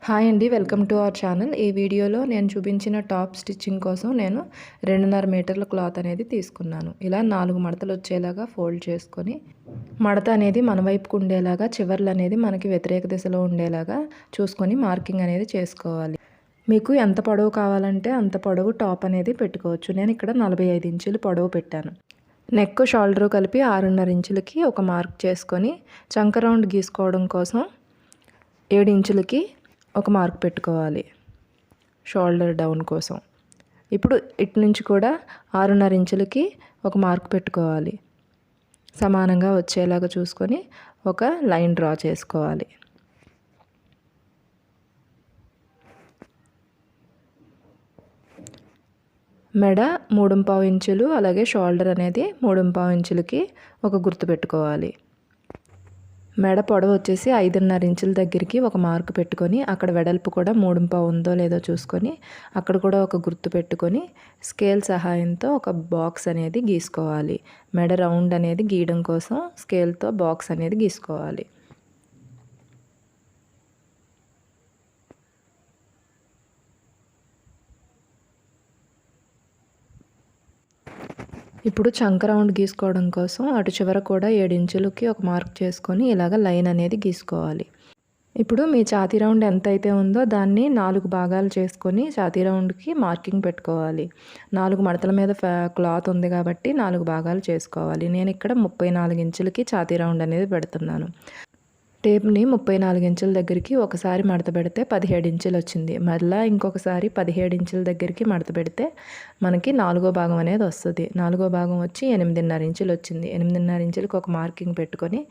Hi అండి, welcome to our channel. ఈ వీడియోలో నేను చూపించిన టాప్ స్టిచ్చింగ్ కోసం నేను 2.5 మీటర్ల క్లాత్ అనేది తీసుకున్నాను. ఇలా 4 మడతలు వచ్చేలాగా ఫోల్డ్ చేసుకొని మడత అనేది మన వైపుకు ఉండేలాగా, చివర్లు అనేది మనకి వ్యతిరేక దిశలో ఉండేలాగా చూసుకొని మార్కింగ్ అనేది చేసుకోవాలి. మీకు ఎంత పొడవు కావాలంటే అంత పొడవు టాప్ అనేది పెట్టుకోవచ్చు. నేను ఇక్కడ 45 ఇంచులు పొడవు పెట్టాను. నెక్ షోల్డర్ కలిపి 6.5 ఇంచులకి ఒక మార్క్ చేసుకొని చంక రౌండ్ గీసుకోవడం కోసం 7 ఇంచులకి ఒక మార్క్ పెట్టుకోవాలి షోల్డర్ డౌన్ కోసం. ఇప్పుడు ఇటు నుంచి కూడా 6.5 ఇంచులకి ఒక మార్క్ పెట్టుకోవాలి. సమానంగా వచ్చేలాగా చూసుకొని ఒక లైన్ డ్రా చేసుకోవాలి. మెడ 3.5 ఇంచులు, అలాగే షోల్డర్ అనేది 3.5 ఇంచులకి ఒక గుర్తు పెట్టుకోవాలి. మెడ పొడవు వచ్చేసి 5.5 ఇంచుల దగ్గరికి ఒక మార్క్ పెట్టుకొని అక్కడ వెడల్పు కూడా 3.5 ఉందో లేదో చూసుకొని అక్కడ కూడా ఒక గుర్తు పెట్టుకొని స్కేల్ సహాయంతో ఒక బాక్స్ అనేది గీసుకోవాలి. మెడ రౌండ్ అనేది గీయడం కోసం స్కేల్తో బాక్స్ అనేది గీసుకోవాలి. ఇప్పుడు చంక రౌండ్ గీసుకోవడం కోసం అటు చివర కూడా 7 ఇంచులకి ఒక మార్క్ చేసుకొని ఇలాగ లైన్ అనేది గీసుకోవాలి. ఇప్పుడు మీ ఛాతీ రౌండ్ ఎంత అయితే ఉందో దాన్ని 4 భాగాలు చేసుకొని ఛాతీ రౌండ్కి మార్కింగ్ పెట్టుకోవాలి. 4 మడతల మీద క్లాత్ ఉంది కాబట్టి 4 భాగాలు చేసుకోవాలి. నేను ఇక్కడ 34 ఇంచులకి ఛాతీ రౌండ్ అనేది పెడుతున్నాను. టేప్ని 34 ఇంచుల దగ్గరికి ఒకసారి మడత పెడితే 17 ఇంచులు వచ్చింది. మళ్ళీ ఇంకొకసారి 17 ఇంచుల దగ్గరికి మడత పెడితే మనకి 4వ భాగం అనేది వస్తుంది. 4వ భాగం వచ్చి 8.5 ఇంచులు వచ్చింది. 8.5 ఇంచులకి ఒక మార్కింగ్ పెట్టుకొని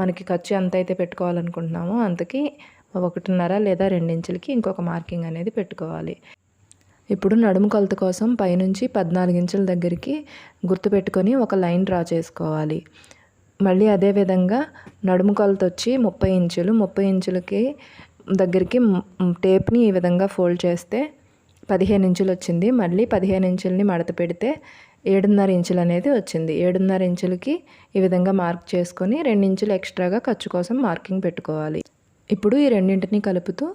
మనకి ఖర్చు ఎంత అయితే పెట్టుకోవాలనుకుంటున్నామో అంతకి 1.5 లేదా 2 ఇంచులకి ఇంకొక మార్కింగ్ అనేది పెట్టుకోవాలి. ఇప్పుడు నడుము కొలత కోసం పైనుంచి 14 ఇంచుల దగ్గరికి గుర్తు పెట్టుకొని ఒక లైన్ డ్రా చేసుకోవాలి. మళ్ళీ అదే విధంగా నడుము కొలత వచ్చి 30 ఇంచులు, 30 ఇంచులకి దగ్గరికి టేప్ని ఈ విధంగా ఫోల్డ్ చేస్తే 15 ఇంచులు వచ్చింది. మళ్ళీ 15 ఇంచులని మడత పెడితే 7.5 ఇంచులు అనేది వచ్చింది. 7.5 ఇంచులకి ఈ విధంగా మార్క్ చేసుకొని 2 ఇంచులు ఎక్స్ట్రాగా ఖర్చు కోసం మార్కింగ్ పెట్టుకోవాలి. ఇప్పుడు ఈ రెండింటిని కలుపుతూ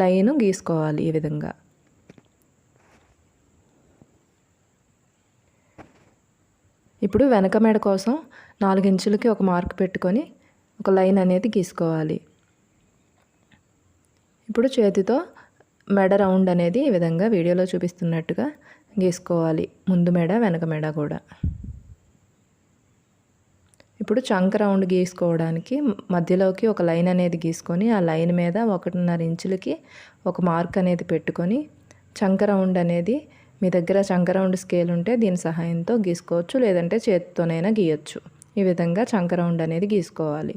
లైన్ గీసుకోవాలి. ఈ విధంగా ఇప్పుడు వెనక మెడ కోసం 4 ఇంచులకి ఒక మార్క్ పెట్టుకొని ఒక లైన్ అనేది గీసుకోవాలి. ఇప్పుడు చేతితో మెడ రౌండ్ అనేది ఈ విధంగా వీడియోలో చూపిస్తున్నట్టుగా గీసుకోవాలి. ముందు మెడ, వెనక మెడ కూడా. ఇప్పుడు చంక రౌండ్ గీసుకోవడానికి మధ్యలోకి ఒక లైన్ అనేది గీసుకొని ఆ లైన్ మీద 1.5 ఇంచులకి ఒక మార్క్ అనేది పెట్టుకొని చంక రౌండ్ అనేది మీ దగ్గర చంక రౌండ్ స్కేల్ ఉంటే దీని సహాయంతో గీసుకోవచ్చు, లేదంటే చేతితోనైనా గీయచ్చు. ఈ విధంగా చంక రౌండ్ అనేది గీసుకోవాలి.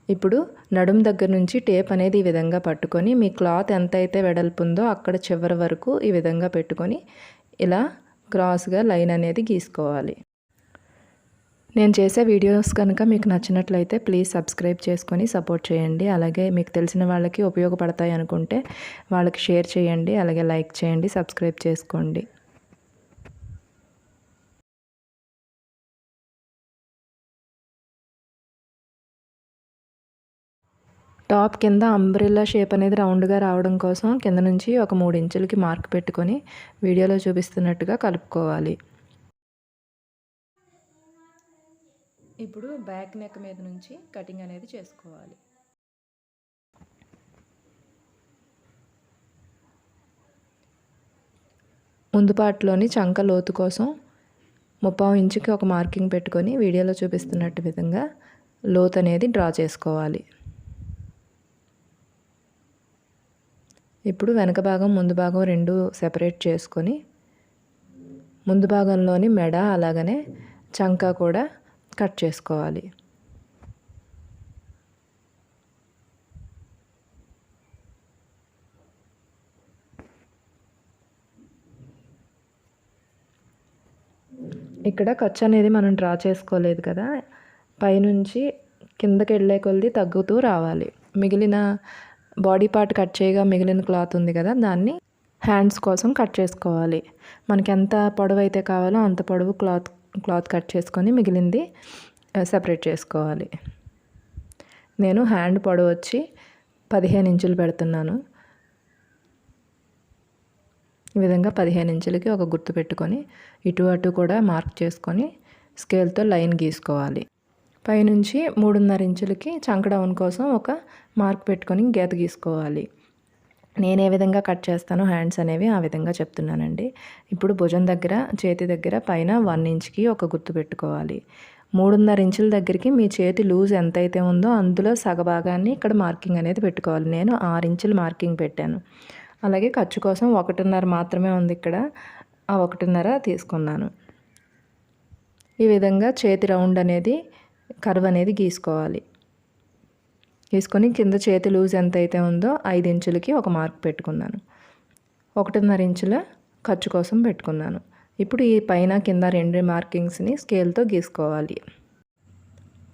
ఇప్పుడు నడుము దగ్గర నుంచి టేప్ అనేది ఈ విధంగా పట్టుకొని మీ క్లాత్ ఎంత అయితే వెడల్పు ఉందో అక్కడ చివరి వరకు ఈ విధంగా పెట్టుకొని ఇలా క్రాస్గా లైన్ అనేది గీసుకోవాలి. నేను చేసే వీడియోస్ కనుక మీకు నచ్చినట్లయితే ప్లీజ్ సబ్స్క్రైబ్ చేసుకొని సపోర్ట్ చేయండి. అలాగే మీకు తెలిసిన వాళ్ళకి ఉపయోగపడతాయి అనుకుంటే వాళ్ళకి షేర్ చేయండి. అలాగే లైక్ చేయండి, సబ్స్క్రైబ్ చేసుకోండి. టాప్ కింద అంబ్రెల్లా షేప్ అనేది రౌండ్గా రావడం కోసం కింద నుంచి ఒక 3 ఇంచులకి మార్క్ పెట్టుకొని వీడియోలో చూపిస్తున్నట్టుగా కలుపుకోవాలి. ఇప్పుడు బ్యాక్ నెక్ మీద నుంచి కటింగ్ అనేది చేసుకోవాలి. ముందు పార్ట్లోని చంక లోతు కోసం 30 ఇంచుకి ఒక మార్కింగ్ పెట్టుకొని వీడియోలో చూపిస్తున్నట్టు విధంగా లోతు అనేది డ్రా చేసుకోవాలి. ఇప్పుడు వెనక భాగం, ముందు భాగం రెండు సెపరేట్ చేసుకొని ముందు భాగంలోని మెడ అలాగనే చంక కూడా కట్ చేసుకోవాలి. ఇక్కడ ఖర్చు అనేది మనం డ్రా చేసుకోలేదు కదా, పైనుంచి కిందకి వెళ్ళే కొద్దీ తగ్గుతూ రావాలి. మిగిలిన బాడీ పార్ట్ కట్ చేయగా మిగిలిన క్లాత్ ఉంది కదా, దాన్ని హ్యాండ్స్ కోసం కట్ చేసుకోవాలి. మనకి ఎంత పొడవు అయితే కావాలో అంత పొడవు క్లాత్ కట్ చేసుకొని మిగిలింది సెపరేట్ చేసుకోవాలి. నేను హ్యాండ్ పొడవు వచ్చి 15 ఇంచులు పెడుతున్నాను. ఈ విధంగా 15 ఇంచులకి ఒక గుర్తు పెట్టుకొని ఇటు అటు కూడా మార్క్ చేసుకొని స్కేల్తో లైన్ గీసుకోవాలి. పైనుంచి 3.5 ఇంచులకి చంక డౌన్ కోసం ఒక మార్క్ పెట్టుకొని గీత గీసుకోవాలి. నేను ఏ విధంగా కట్ చేస్తానో హ్యాండ్స్ అనేవి ఆ విధంగా చెప్తున్నానండి. ఇప్పుడు భుజం దగ్గర చేతి దగ్గర పైన 1 ఇంచ్కి ఒక గుర్తు పెట్టుకోవాలి. 3.5 ఇంచుల దగ్గరికి మీ చేతి లూజ్ ఎంతైతే ఉందో అందులో సగభాగాన్ని ఇక్కడ మార్కింగ్ అనేది పెట్టుకోవాలి. నేను 6 ఇంచులు మార్కింగ్ పెట్టాను. అలాగే ఖర్చు కోసం 1.5 మాత్రమే ఉంది ఇక్కడ. ఆ 1.5 తీసుకున్నాను. ఈ విధంగా చేతి రౌండ్ అనేది కర్వ్ అనేది గీసుకోవాలి. గీసుకొని కింద చేతి లూజ్ ఎంతైతే ఉందో 5 ఇంచులకి ఒక మార్క్ పెట్టుకున్నాను. 1.5 ఇంచుల ఖర్చు కోసం పెట్టుకున్నాను. ఇప్పుడు ఈ పైన కింద 2 మార్కింగ్స్ని స్కేల్తో గీసుకోవాలి.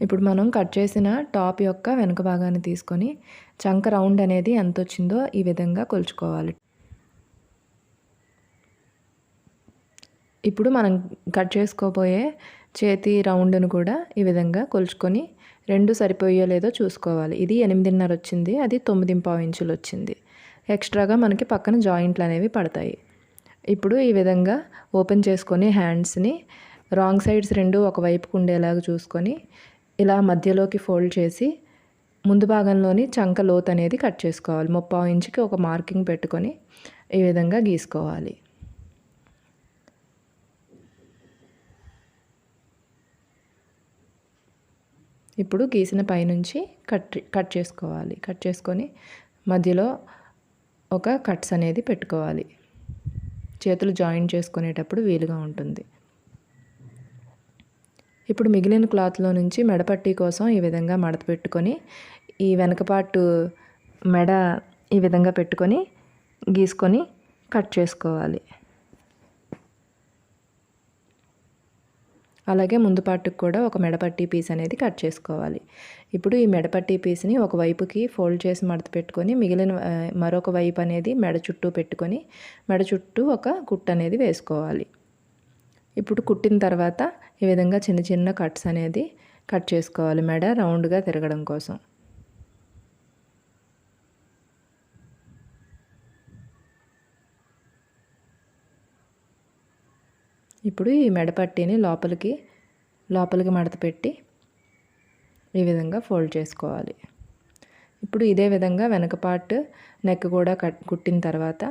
ఇప్పుడు మనం కట్ చేసిన టాప్ యొక్క వెనుక భాగాన్ని తీసుకొని చంక రౌండ్ అనేది ఎంత వచ్చిందో ఈ విధంగా కొలుచుకోవాలి. ఇప్పుడు మనం కట్ చేసుకోబోయే చేతి రౌండ్ను కూడా ఈ విధంగా కొలుచుకొని 2 సరిపోయో లేదో చూసుకోవాలి. ఇది 8.5 వచ్చింది, అది 9.5 ఇంచులు వచ్చింది. ఎక్స్ట్రాగా మనకి పక్కన జాయింట్లు అనేవి పడతాయి. ఇప్పుడు ఈ విధంగా ఓపెన్ చేసుకొని హ్యాండ్స్ని రాంగ్ సైడ్స్ 2 ఒకవైపుకు ఉండేలాగా చూసుకొని ఇలా మధ్యలోకి ఫోల్డ్ చేసి ముందు భాగంలోని చంక లోతు అనేది కట్ చేసుకోవాలి. 30 ఇంచుకి ఒక మార్కింగ్ పెట్టుకొని ఈ విధంగా గీసుకోవాలి. ఇప్పుడు గీసిన పైనుంచి కట్ చేసుకోవాలి. కట్ చేసుకొని మధ్యలో ఒక కట్స్ అనేది పెట్టుకోవాలి. చేతులు జాయిన్ చేసుకునేటప్పుడు వీలుగా ఉంటుంది. ఇప్పుడు మిగిలిన క్లాత్లో నుంచి మెడపట్టీ కోసం ఈ విధంగా మడత పెట్టుకొని ఈ వెనక పార్ట్ మెడ ఈ విధంగా పెట్టుకొని గీసుకొని కట్ చేసుకోవాలి. అలాగే ముందు పార్ట్కి కూడా ఒక మెడపట్టీ పీస్ అనేది కట్ చేసుకోవాలి. ఇప్పుడు ఈ మెడపట్టీ పీస్ని ఒక వైపుకి ఫోల్డ్ చేసి మడత పెట్టుకొని మిగిలిన మరొక వైపు అనేది మెడ చుట్టూ పెట్టుకొని మెడ చుట్టూ ఒక కుట్టు అనేది వేసుకోవాలి. ఇప్పుడు కుట్టిన తర్వాత ఈ విధంగా చిన్న చిన్న కట్స్ అనేది కట్ చేసుకోవాలి మెడ రౌండ్గా తిరగడం కోసం. ఇప్పుడు ఈ మెడపట్టీని లోపలికి మడత పెట్టి ఈ విధంగా ఫోల్డ్ చేసుకోవాలి. ఇప్పుడు ఇదే విధంగా వెనక పార్ట్ నెక్ కూడా కుట్టిన తర్వాత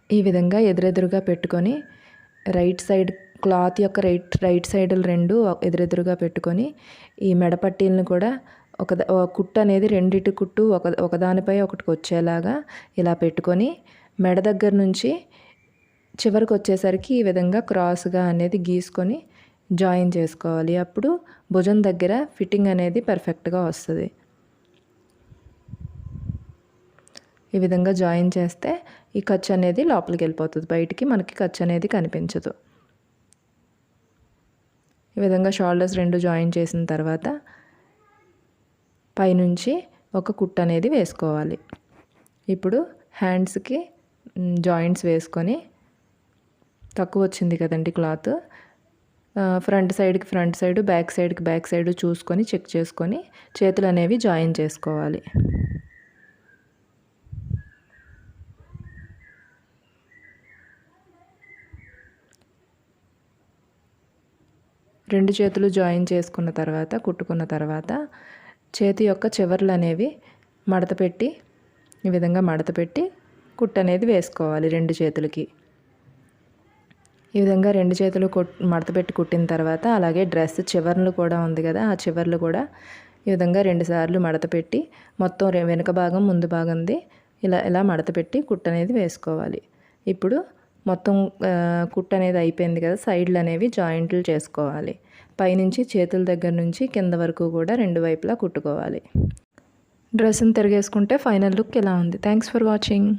ఈ విధంగా ఎదురెదురుగా పెట్టుకొని రైట్ సైడ్ క్లాత్ యొక్క రైట్ సైడ్లు 2 ఎదురెదురుగా పెట్టుకొని ఈ మెడపట్టీలను కూడా ఒక కుట్టు అనేది రెండిటి కుట్టు ఒకదానిపై ఒకటికి వచ్చేలాగా ఇలా పెట్టుకొని మెడ దగ్గర నుంచి చివరికి వచ్చేసరికి ఈ విధంగా క్రాస్గా అనేది గీసుకొని జాయిన్ చేసుకోవాలి. అప్పుడు భుజం దగ్గర ఫిట్టింగ్ అనేది పర్ఫెక్ట్గా వస్తుంది. ఈ విధంగా జాయిన్ చేస్తే ఈ ఖర్చు అనేది లోపలికి వెళ్ళిపోతుంది, బయటికి మనకి ఖర్చు అనేది కనిపించదు. ఈ విధంగా షోల్డర్స్ 2 జాయిన్ చేసిన తర్వాత పైనుంచి ఒక కుట్టు అనేది వేసుకోవాలి. ఇప్పుడు హ్యాండ్స్కి జాయింట్స్ వేసుకొని తక్కువ వచ్చింది కదండి cloth, front side back side చూసుకొని చెక్ చేసుకొని చేతులు అనేవి జాయిన్ చేసుకోవాలి. రెండు చేతులు జాయిన్ చేసుకున్న తర్వాత కుట్టుకున్న తర్వాత చేతి యొక్క చివర్లు అనేవి మడతపెట్టి ఈ విధంగా మడతపెట్టి కుట్టు అనేది వేసుకోవాలి రెండు చేతులకి. ఈ విధంగా రెండు చేతులు మడతపెట్టి కుట్టిన తర్వాత అలాగే డ్రెస్ చివర్లు కూడా ఉంది కదా, ఆ చివర్లు కూడా ఈ విధంగా 2 సార్లు మడతపెట్టి మొత్తం వెనుక భాగం ముందు భాగంది ఇలా మడతపెట్టి కుట్టు అనేది వేసుకోవాలి. ఇప్పుడు మొత్తం కుట్టు అనేది అయిపోయింది కదా, సైడ్లు అనేవి జాయింట్లు చేసుకోవాలి. పైనుంచి చేతుల దగ్గర నుంచి కింద వరకు కూడా 2 వైపులా కుట్టుకోవాలి. డ్రెస్ని తిరిగేసుకుంటే ఫైనల్ లుక్ ఇలా ఉంది. Thanks for watching.